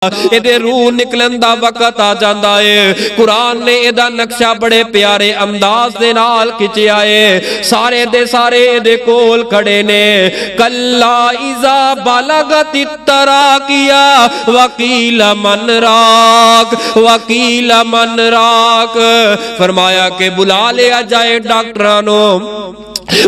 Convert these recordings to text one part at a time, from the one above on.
इहदे रूह निकलन दा वक्त आ जांदा है। कुरान ने इहदा नक्शा बड़े प्यारे अंदाज दे नाल खिंचिया है। सारे दे सारे इहदे कोल खड़े ने। कल्ला इज़ा बलगति तराकिया वकील मन राक, वकील मन राक। फरमाया के बुला लिया जाए डॉक्टरां नो,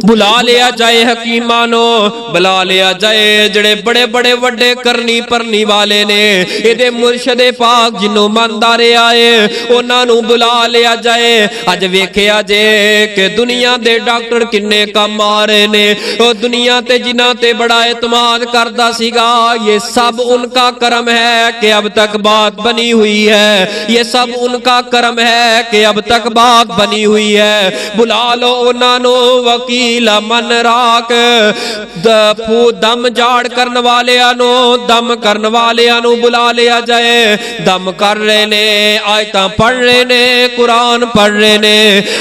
बुला लिया जाए हकीमानो, बुला लिया जाए जड़े बड़े बड़े वड्डे करनी परनी वाले ने। इहदे मुर्शदे पाक जिन्हों मनदा रहा है उन्हां नूं बुला लिया जाए। अज वेखिया जे कि दुनिया दे डॉक्टर किन्ने कम आ रहे ने। ओ दुनिया ते जिन्हां ते बड़ा एतमाद करदा सीगा, ये सब उनका करम है कि अब तक बात बनी हुई है। ये सब उनका करम है कि अब तक बात बनी हुई है। बुला लो उन्हां नूं वकील मन राक। दम जाड़ करने वाले दम करने वाले बुला लिया जाए। दम कर रहे ने, आयतां पढ़ रहे ने, कुरान पढ़ रहे ने,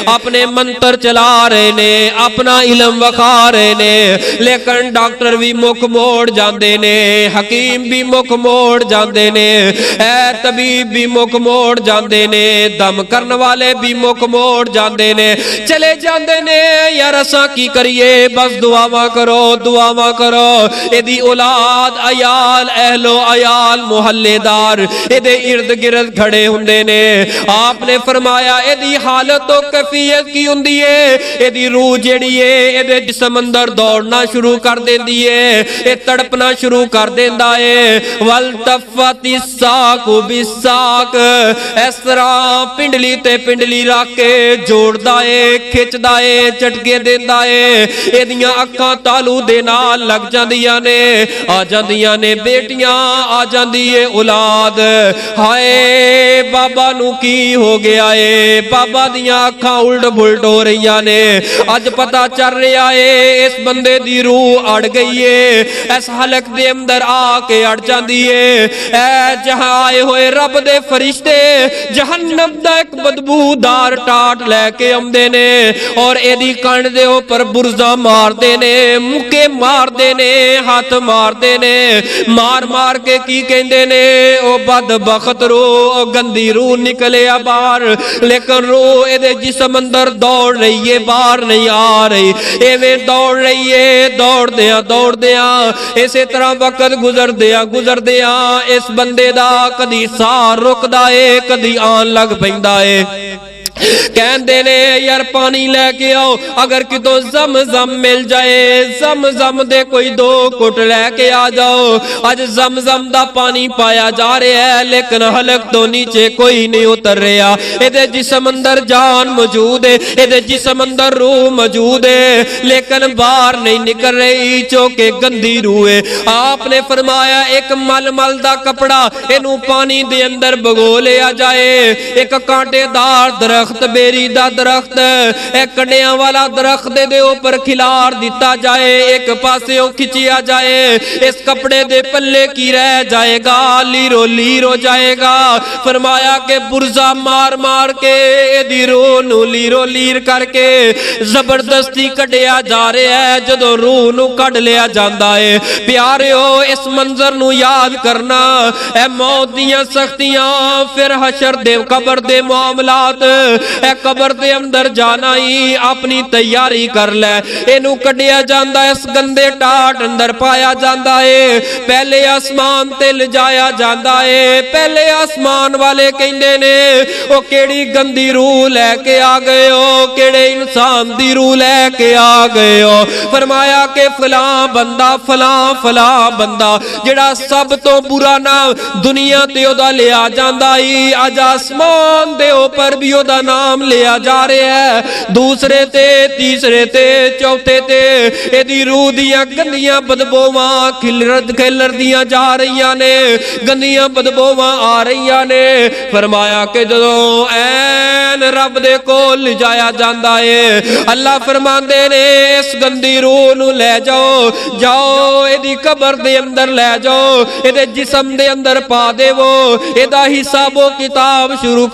अपने मंत्र चला रहे ने, अपना इलम वखा रहे ने, लेकिन डॉक्टर भी मुख मोड़ जाते ने, हकीम भी मुख मोड़ जाते ने, ऐ तबीब भी मुख मोड़ जाते ने, दम करने वाले भी मुख मोड़ जाते ने, चले जाते ने। यार असा की करिए, बस दुआवा करो, दुआवा करो। एदी औलाद अयाल अहलो अयाल मुहल्लेदार एदे इर्द गिर्द खड़े हुंदे ने। आपने फरमाया एदी हालत तो कैफियत की हुंदी है, एदी रूह जेड़ी है एदे जिस्म अंदर दौड़ना शुरू कर देंदी है, ए तड़पना शुरू कर देंदा है। वल तफती साकु बिसाक, इस तरह पिंडली ते पिंडली रख के जोड़दा है, खिंचदा है, झटके देंदा है। एदियां अखां तालू दे नाल लग जांदियां ने, आ जांदियां ने बेटियां, आ जांदी है औलाद। हाय बाबा नू की हो गया है, बाबा दियां अखां उल्ट पुलट हो रही ने। अज पता चल रहा है इस बंदे दी रूह अड़ गई है, इस हलक दे अंदर आके अड़ जांदी है। ऐ जहां आए हुए रब दे फरिश्ते जहन्नम दा एक बदबूदार टाट लैके आउंदे ने और एदी कण दे उपर बुरजा मारदे ने, मुक्के मारदे ने, हाथ मारदे ने। मार मार के की कहंदे ने, ओ बदबख्त रूह, ओ गंदी रूह निकले आ बाहर। लेकिन रूह एदे जिस्म अंदर दौड़ रही है, बाहर नहीं आ रही। एवें दौड़ रही है, दौड़ दिया इसे तरह वक्त गुजर दिया इस बंदे दा कदी साह रुकदा है, कदी आन लग पैंदा है। कहते ने यार पानी लेके आओ, अगर कितों ज़म-ज़म मिल जाए, ज़म-ज़म दे कोई 2 घुट लेके आ जाओ। अज ज़म-ज़म दा पानी पाया जा रहा है, लेकिन हलक तो नीचे कोई नहीं उतर रहा। एदे जिस्म अंदर जान मौजूद है, एदे जिस्म अंदर रूह मौजूद है, लेकिन बाहर नहीं निकल रही, चौके गंदी रूह है। आपने फरमाया एक मल दा कपड़ा इनू पानी दे अंदर भगो लिया जाए। एक कांटेदार दरख्त, बेरी दा दरख्त, एक कंडियां वाला दरख्त दे ऊपर खिलार दिता जाए, एक पासेओं खिंचिया जाए। इस कपड़े दे पल्ले की रह जाएगा, लीरो लीर हो जाएगा। फरमाया के बुरजा मार मार के एदी रूह नू लीरो लीर करके जबरदस्ती कढ़िया जा रहा है। जदों रूह नू कढ़ लिया जांदा है, प्यारिओ इस मंजर नू याद करना, ए मौत दियां सख्तियां, फिर हशर दे कबर दे मामलात। ए कबर दे अंदर जाना ही अपनी तैयारी कर ले। इनू कढ़िया जांदा, इस गंदे टाट अंदर पाया जांदा है। पहले आसमान ते लिजाया जांदा है। पहले आसमान वाले कहंदे ने, ओ केड़ी गंदी रूह लैके आ गए हो, केड़े इंसान दी रूह लैके आ गए हो। फरमाया के फलां बंदा, फलां बंदा जेड़ा सब तो बुरा नाम दुनिया ते ओदा लिया जांदा ही, अज आसमान दे ऊपर भी ओदा नाम लिया जा रहा है। दूसरे ते, तीसरे ते, चौथे ते एदी रूह दियां गंदियां बदबूवां खिलर दियां जा रही ने, गंदियां बदबूवां आ रही ने। फरमाया कि जदों ऐन रब दे कोल लिजाया जांदा है, अल्लाह फरमांदे ने इस गंदी रूह नू ले जाओ, जाओ एदी कबर दे अंदर ले जाओ, एदे जिस्म दे अंदर पा देवो, एदा हिसाबो किताब शुरू